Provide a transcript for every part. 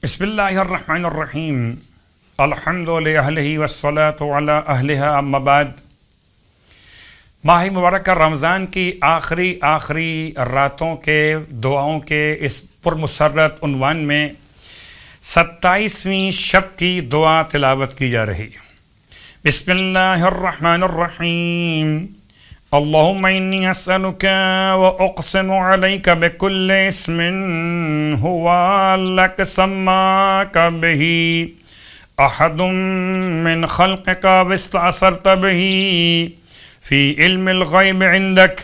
بسم اللہ الرحمن الرحیم الحمد للہ والصلاۃ علی اہلہا اما بعد۔ ماہ مبارکہ رمضان کی آخری راتوں کے دعاؤں کے اس پرمسرت عنوان میں 27ویں شب کی دعا تلاوت کی جا رہی۔ بسم اللہ الرحمن الرحیم اللہم انی اسألک واقسم علیک بکل اسم ہوا لک سماک بہ احد من خلقک واستأثرت بہ فی علم الغیب عندک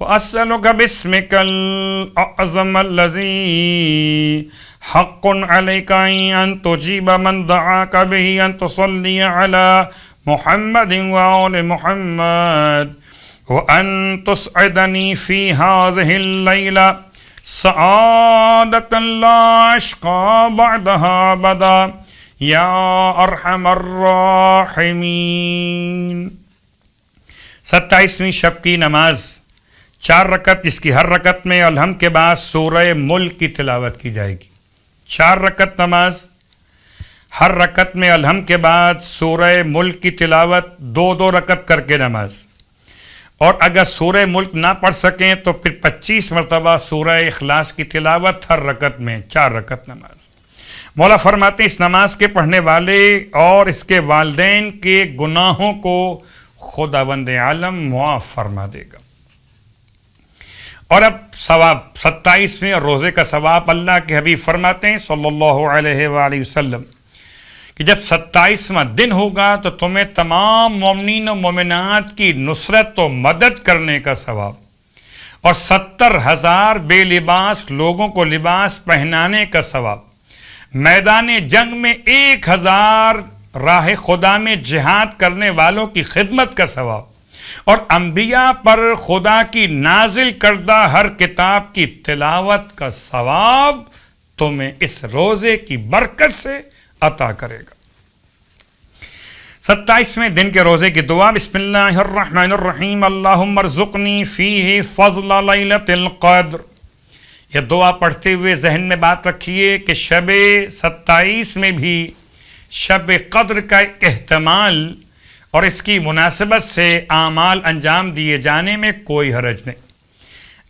واسألک باسمک الاعظم الذی حق علیک ان تجیب من دعاک بہ ان تصلی علی محمد وآل محمد وأن تسعدني في هذه الليلة سعادة لا أشقى بعدها أبدا يا أرحم الراحمين۔ 27ویں شب کی نماز 4 رکعت، جس کی ہر رکعت میں الحمد کے بعد سورہ ملک کی تلاوت کی جائے گی۔ 4 رکعت نماز، ہر رکعت میں الحمد کے بعد سورہ ملک کی تلاوت، 2 رکعت کر کے نماز۔ اور اگر سورہ ملک نہ پڑھ سکیں تو پھر 25 مرتبہ سورہ اخلاص کی تلاوت ہر رکعت میں، 4 رکعت نماز۔ مولا فرماتے ہیں اس نماز کے پڑھنے والے اور اس کے والدین کے گناہوں کو خداوند عالم معاف فرما دے گا۔ اور اب ثواب، 27ویں روزے کا ثواب اللہ کے حبیب فرماتے ہیں صلی اللہ علیہ وآلہ وسلم کہ جب 27واں دن ہوگا تو تمہیں تمام مومنین و مومنات کی نصرت و مدد کرنے کا ثواب، اور 70,000 بے لباس لوگوں کو لباس پہنانے کا ثواب، میدان جنگ میں 1000 راہ خدا میں جہاد کرنے والوں کی خدمت کا ثواب، اور انبیاء پر خدا کی نازل کردہ ہر کتاب کی تلاوت کا ثواب تمہیں اس روزے کی برکت سے عطا کرے گا۔ 27ویں دن کے روزے کی دعا۔ بسم اللہ الرحمن الرحیم اللہم ارزقنی فیہ فضل لیلۃ القدر۔ یہ دعا پڑھتے ہوئے ذہن میں بات رکھیے کہ شب 27 میں بھی شب قدر کا احتمال اور اس کی مناسبت سے اعمال انجام دیے جانے میں کوئی حرج نہیں،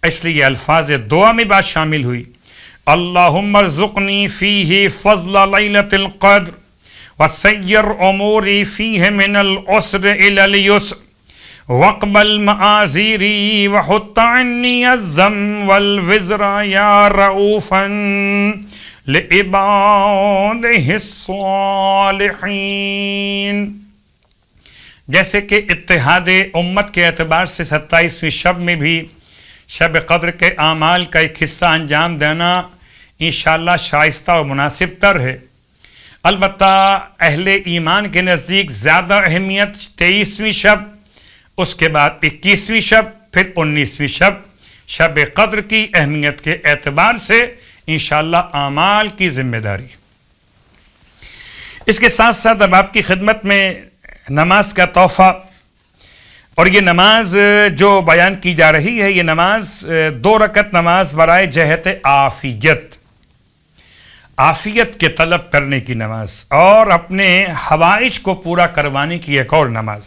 اس لیے الفاظ دعا میں بات شامل ہوئی۔ اللہم ارزقنی فیہ فضل لیلۃ القدر وسیر اموری فیہ من العسر الی اليسر واقبل معاذیری وحط عنی الذنب والوزر یا رؤوفا لعبادہ الصالحین۔ جیسے کہ اتحاد امت کے اعتبار سے 27ویں شب میں بھی شب قدر کے اعمال کا ایک حصہ انجام دینا انشاءاللہ شائستہ و مناسب تر ہے۔ البتہ اہل ایمان کے نزدیک زیادہ اہمیت 23ویں شب، اس کے بعد 21ویں شب، پھر 19ویں شب، شب قدر کی اہمیت کے اعتبار سے انشاءاللہ اعمال کی ذمہ داری۔ اس کے ساتھ ساتھ اب آپ کی خدمت میں نماز کا تحفہ، اور یہ نماز جو بیان کی جا رہی ہے، یہ نماز 2 رکعت نماز برائے جہت عافیت کے طلب کرنے کی نماز اور اپنے حوائج کو پورا کروانے کی ایک اور نماز۔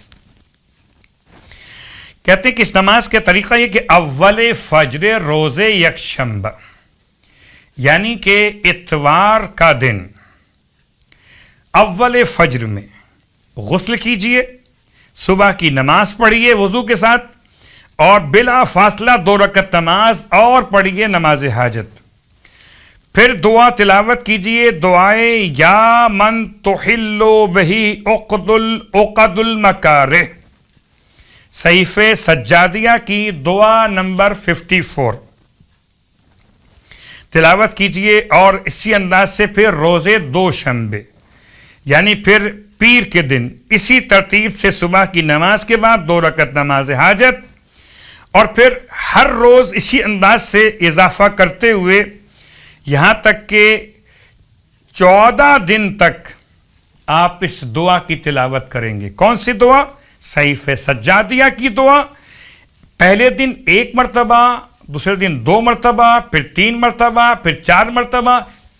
کہتے ہیں کہ اس نماز کا طریقہ یہ کہ اول فجر روز یکشنبہ یعنی کہ اتوار کا دن اول فجر میں غسل کیجئے، صبح کی نماز پڑھیے وضو کے ساتھ، اور بلا فاصلہ 2 رکعت نماز اور پڑھیے نماز حاجت۔ پھر دعا تلاوت کیجئے، دعائے یا من تحل بہ عقد المکارہ، صحیفہ سجادیہ کی دعا نمبر 54 تلاوت کیجئے، اور اسی انداز سے پھر روزے 2 شنبے یعنی پھر پیر کے دن اسی ترتیب سے صبح کی نماز کے بعد 2 رکعت نماز حاجت، اور پھر ہر روز اسی انداز سے اضافہ کرتے ہوئے یہاں تک کہ 14 دن تک آپ اس دعا کی تلاوت کریں گے۔ کون سی دعا؟ صحیفہ سجادیہ کی دعا۔ پہلے دن 1 مرتبہ، دوسرے دن 2 مرتبہ، پھر 3 مرتبہ، پھر 4 مرتبہ،